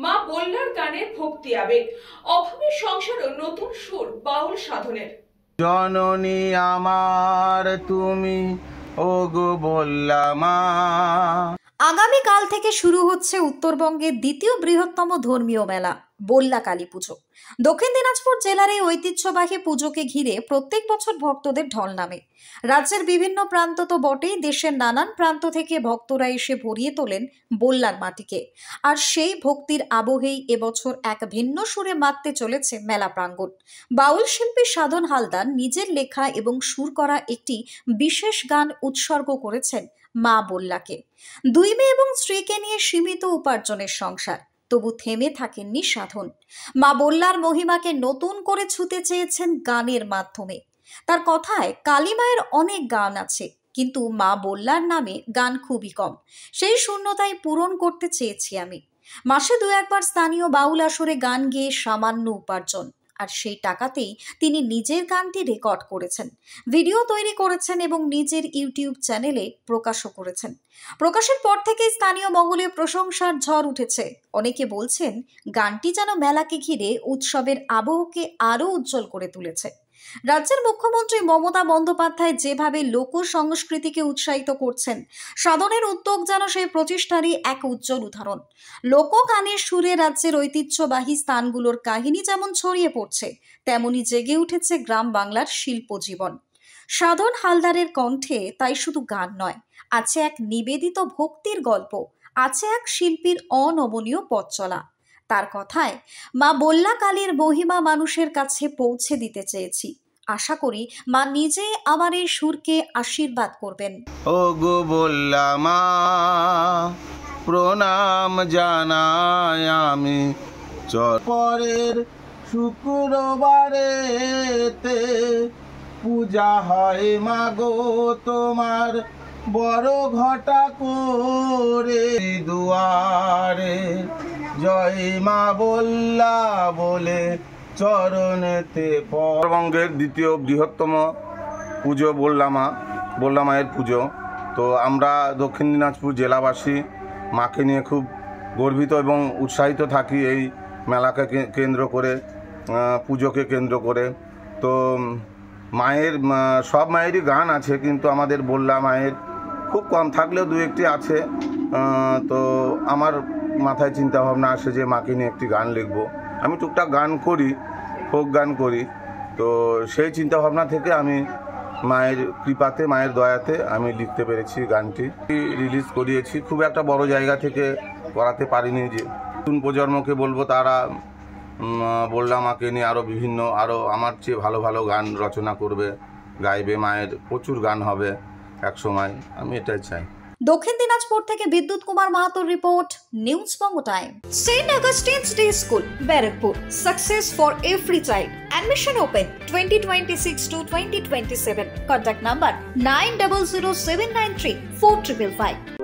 মা বল্লার গানের ভক্তি আবেগ, অভাবের সংসারও নতুন সুর বাউল সাধনের। জননী আমার তুমি ওগো বল্লা মা। আগামীকাল থেকে শুরু হচ্ছে উত্তরবঙ্গের দ্বিতীয় বৃহত্তম ধর্মীয় মেলা বল্লা কালী পুজো। দক্ষিণ দিনাজপুর জেলার এই ঐতিহ্যবাহী পুজোকে ঘিরে প্রত্যেক বছর ভক্তদের ঢল নামে। রাজ্যের বিভিন্ন প্রান্ত তো বটেই, দেশের নানান প্রান্ত থেকে ভক্তরা এসে ভরিয়ে তোলেন বল্লার মাটিকে। আর সেই ভক্তির আবহেই এবছর এক ভিন্ন সুরে মাততে চলেছে মেলা প্রাঙ্গণ। বাউল শিল্পী সাধন হালদার নিজের লেখা এবং সুর করা একটি বিশেষ গান উৎসর্গ করেছেন মা বল্লাকে। 2 মেয়ে এবং স্ত্রীকে নিয়ে সীমিত উপার্জনের সংসার, তবু থেমে থাকেননি সাধন। মা বল্লার মহিমাকে নতুন করে ছুঁতে চেয়েছেন গানের মাধ্যমে। তার কথায় কালী মায়ের অনেক গান আছে, কিন্তু মা বল্লার নামে গান খুবই কম। সেই শূন্যতাই পূরণ করতে চেয়েছি আমি। মাসে 2-1 বার স্থানীয় বাউল আসরে গান গেয়ে সামান্য উপার্জন, আর সেই টাকাতেই তিনি নিজের গানটি রেকর্ড করেছেন, ভিডিও তৈরি করেছেন এবং নিজের ইউটিউব চ্যানেলে প্রকাশও করেছেন। প্রকাশের পর থেকে স্থানীয় মহলে প্রশংসার ঝড় উঠেছে। অনেকে বলছেন গানটি যেন মেলাকে ঘিরে উৎসবের আবহকে আরও উজ্জ্বল করে তুলেছে। রাজ্যের মুখ্যমন্ত্রী মমতা বন্দ্যোপাধ্যায় যেভাবে লোক সংস্কৃতিকে উৎসাহিত করছেন, সাধনের উদ্যোগ যেন সেই প্রচেষ্টারই এক উজ্জ্বল উদাহরণ। লোকগানের সুরে রাজ্যের ঐতিহ্যবাহী স্থানগুলোর কাহিনী যেমন ছড়িয়ে পড়ছে, তেমনি জেগে উঠেছে গ্রাম বাংলার শিল্প জীবন। সাধন হালদারের কণ্ঠে তাই শুধু গান নয়, আছে এক নিবেদিত ভক্তির গল্প, আছে এক শিল্পীর অনমনীয় পথ চলা। তার কথায় মা বল্লা কালীর মহিমা মানুষের কাছে পৌঁছে দিতে চেয়েছি। আশা করি মা নিজে আমার এই সুরকে আশীর্বাদ করবেন। ওগো বল্লা মা প্রণাম জানাই আমি, পরের শুক্রবারেতে পূজা হয় মাগো তোমার বড় ঘটা করে দুয়ারে, জয় মা বল্লা বলে চরণেতে। উত্তরবঙ্গের দ্বিতীয় বৃহত্তম পুজো বল্লা মায়ের পুজো। তো আমরা দক্ষিণ দিনাজপুর জেলাবাসী মাকে নিয়ে খুব গর্বিত এবং উৎসাহিত থাকি এই মেলাকে কেন্দ্র করে, পুজোকে কেন্দ্র করে। তো মায়ের সব মায়েরই গান আছে, কিন্তু আমাদের বল্লা মায়ের খুব কম থাকলেও 2-1টি আছে। তো আমার মাথায় চিন্তা ভাবনা আসে যে মাকে নিয়ে একটি গান লিখব। আমি টুকটাক গান করি, ফোক গান করি। তো সেই চিন্তা ভাবনা থেকে আমি মায়ের কৃপাতে, মায়ের দয়াতে আমি লিখতে পেরেছি গানটি, রিলিজ করিয়েছি। খুব একটা বড় জায়গা থেকে করাতে পারিনি। যে নতুন প্রজন্মকে বলবো তারা বল্লা মাকে নিয়ে আরও আমার চেয়ে ভালো ভালো গান রচনা করবে, গাইবে। মায়ের প্রচুর গান হবে এক সময়, আমি এটাই চাই। দক্ষিণ দিনাজপুর থেকে বিদ্যুৎ কুমার মাহাতোর report, news Banga time. Saint Augustine's day school, Barrackpore, success for every child. Admission open 2026 to 2027. Contact number 9007934555.